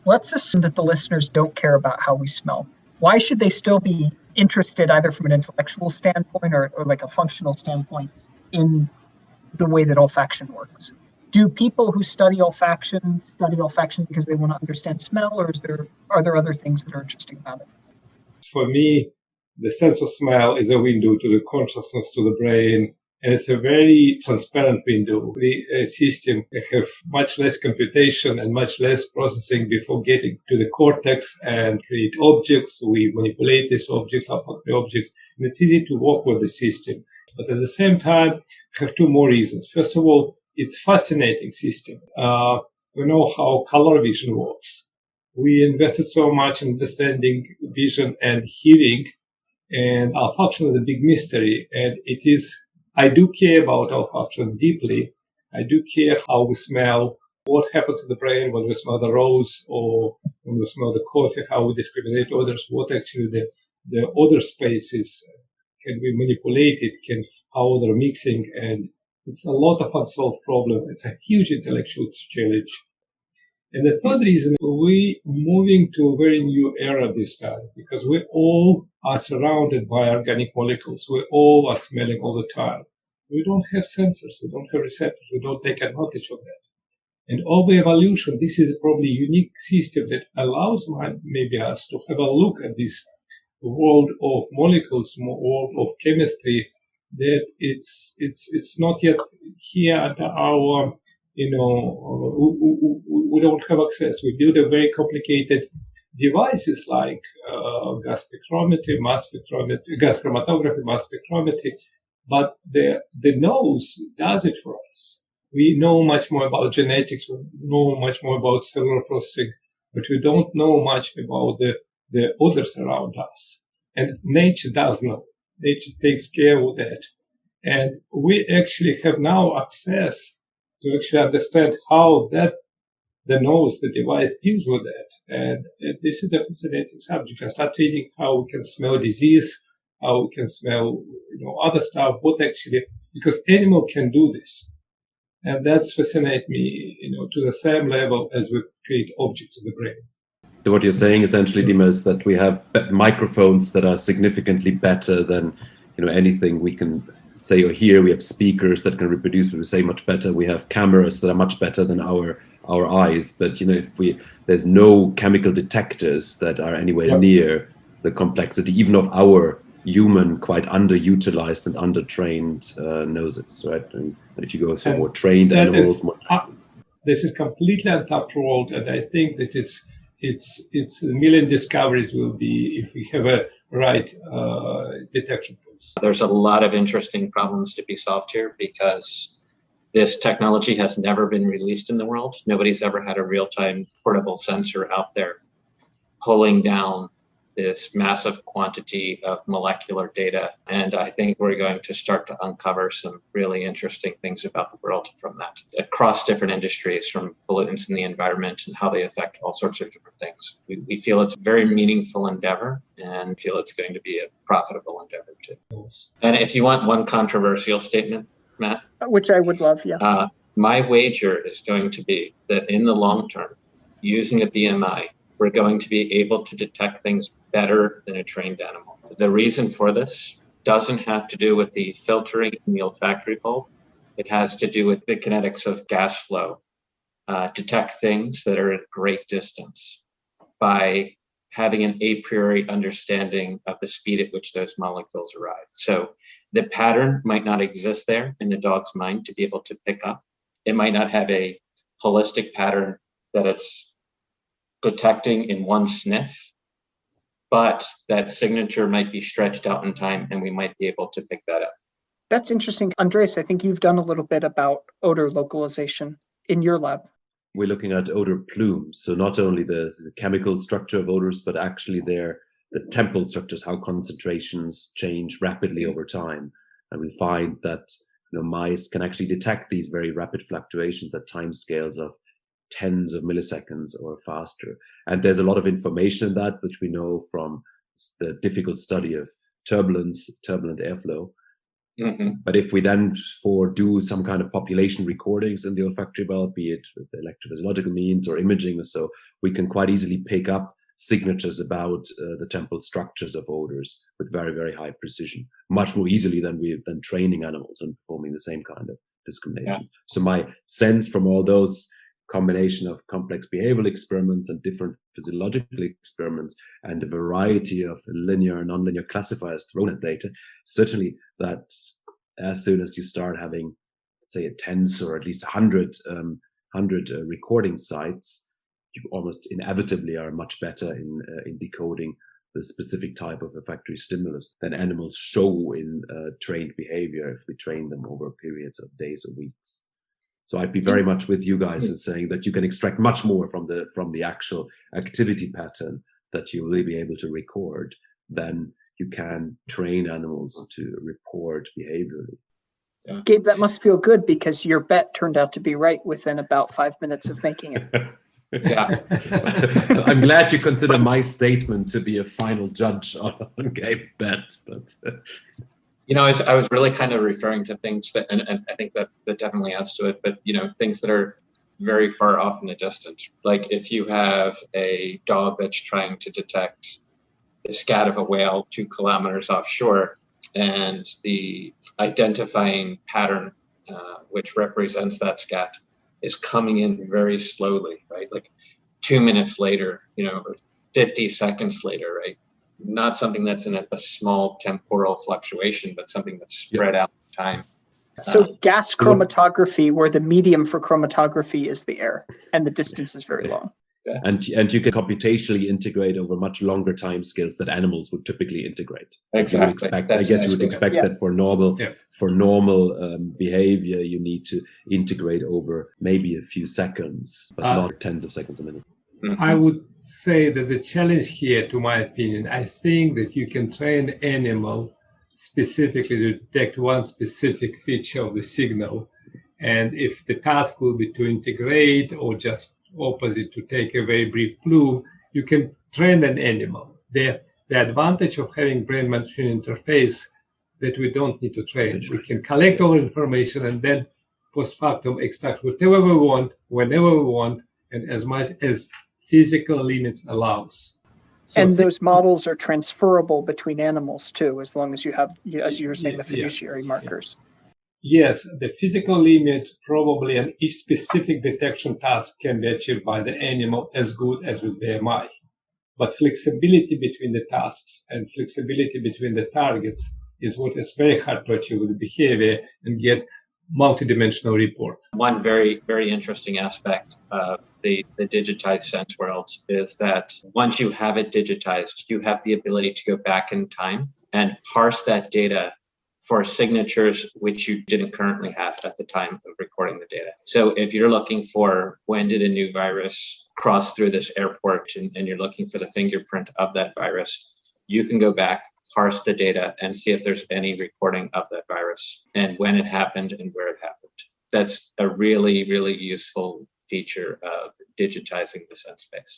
Let's assume that the listeners don't care about how we smell. Why should they still be interested, either from an intellectual standpoint or like a functional standpoint, in the way that olfaction works? Do people who study olfaction because they want to understand smell, or are there other things that are interesting about it? For me, the sense of smell is a window to the consciousness, to the brain, and it's a very transparent window. The system have much less computation and much less processing before getting to the cortex and create objects. We manipulate these objects, olfactory objects, and it's easy to work with the system. But at the same time, I have two more reasons. First of all, it's a fascinating system. We know how color vision works. We invested so much in understanding vision and hearing, and olfaction is a big mystery. And I do care about olfaction deeply. I do care how we smell, what happens in the brain when we smell the rose or when we smell the coffee, how we discriminate odors, what actually the odor spaces, can we manipulate it, how they're mixing, and it's a lot of unsolved problem. It's a huge intellectual challenge. And the third reason, we're moving to a very new era this time, because we all are surrounded by organic molecules. We all are smelling all the time. We don't have sensors. We don't have receptors. We don't take advantage of that. And over evolution, this is a probably unique system that allows maybe us to have a look at this world of molecules, world of chemistry, that it's not yet here under our, we don't have access. We build a very complicated devices like gas spectrometry, gas chromatography, mass spectrometry, but the nose does it for us. We know much more about genetics, we know much more about cellular processing, but we don't know much about the odors around us. And nature does know. Nature takes care of that. And we actually have now access to actually understand how the nose, the device, deals with that. And this is a fascinating subject. I start reading how we can smell disease, how we can smell, other stuff, because animal can do this. And that's fascinate me, to the same level as we create objects in the brain. So what you're saying essentially, Dima, is that we have microphones that are significantly better than, anything we can say or hear. We have speakers that can reproduce what we say much better. We have cameras that are much better than our eyes. But, there's no chemical detectors that are anywhere near the complexity, even of our human, quite underutilized and undertrained noses, right? And if you go through more trained animals, this is completely untapped world, and I think that it's a million discoveries will be if we have a right detection tools. There's a lot of interesting problems to be solved here because this technology has never been released in the world. Nobody's ever had a real-time portable sensor out there pulling down this massive quantity of molecular data. And I think we're going to start to uncover some really interesting things about the world from that, across different industries, from pollutants in the environment and how they affect all sorts of different things. We feel it's a very meaningful endeavor and feel it's going to be a profitable endeavor too. And if you want one controversial statement, Matt. Which I would love, yes. My wager is going to be that in the long term, using a BMI, we're going to be able to detect things better than a trained animal. The reason for this doesn't have to do with the filtering in the olfactory bulb. It has to do with the kinetics of gas flow. Detect things that are at great distance by having an a priori understanding of the speed at which those molecules arrive. So the pattern might not exist there in the dog's mind to be able to pick up. It might not have a holistic pattern that it's detecting in one sniff, but that signature might be stretched out in time and we might be able to pick that up. That's interesting. Andreas, I think you've done a little bit about odor localization in your lab. We're looking at odor plumes. So not only the chemical structure of odors, but actually the temporal structures, how concentrations change rapidly over time. And we find that mice can actually detect these very rapid fluctuations at time scales of tens of milliseconds or faster. And there's a lot of information in that, which we know from the difficult study of turbulent airflow. But if we then do some kind of population recordings in the olfactory bulb, be it with electrophysiological means or imaging or so, we can quite easily pick up signatures about the temporal structures of odors with very, very high precision, much more easily than training animals and performing the same kind of discrimination. Yeah. So my sense from all those combination of complex behavioral experiments and different physiological experiments and a variety of linear and nonlinear classifiers thrown at data, certainly that as soon as you start having, let's say, a tens or at least 100 recording sites, you almost inevitably are much better in decoding the specific type of olfactory stimulus than animals show in trained behavior if we train them over periods of days or weeks. So I'd be very much with you guys in saying that you can extract much more from the actual activity pattern that you will be able to record than you can train animals to report behaviorally. Yeah. Gabe, that must feel good because your bet turned out to be right within about 5 minutes of making it. Yeah. I'm glad you consider my statement to be a final judge on Gabe's bet, but I was really kind of referring to things that, and I think that definitely adds to it, but, things that are very far off in the distance. Like if you have a dog that's trying to detect the scat of a whale 2 kilometers offshore, and the identifying pattern, which represents that scat, is coming in very slowly, right? Like 2 minutes later, or 50 seconds later, right? Not something that's in a small temporal fluctuation, but something that's spread out in time. So gas chromatography, where the medium for chromatography is the air, and the distance is very long. Yeah. And you can computationally integrate over much longer time scales that animals would typically integrate. Exactly. You would expect that for normal behavior, you need to integrate over maybe a few seconds, but not tens of seconds a minute. I would say that the challenge here, to my opinion, I think that you can train an animal specifically to detect one specific feature of the signal. And if the task will be to integrate or just opposite, to take a very brief plume, you can train an animal. The advantage of having brain-machine interface that we don't need to train. We can collect all information and then post factum extract whatever we want, whenever we want, and as much as physical limits allows. So and those models are transferable between animals too, as long as you have, as you were saying, the fiduciary markers. Yes, the physical limit probably and each specific detection task can be achieved by the animal as good as with BMI. But flexibility between the tasks and flexibility between the targets is what is very hard to achieve with behavior and get multidimensional report. One very, very interesting aspect of the digitized sense world is that once you have it digitized, you have the ability to go back in time and parse that data for signatures which you didn't currently have at the time of recording the data. So if you're looking for when did a new virus cross through this airport and you're looking for the fingerprint of that virus, you can go back, parse the data, and see if there's any recording of that virus and when it happened and where it happened. That's a really, really useful feature of digitizing the sense space.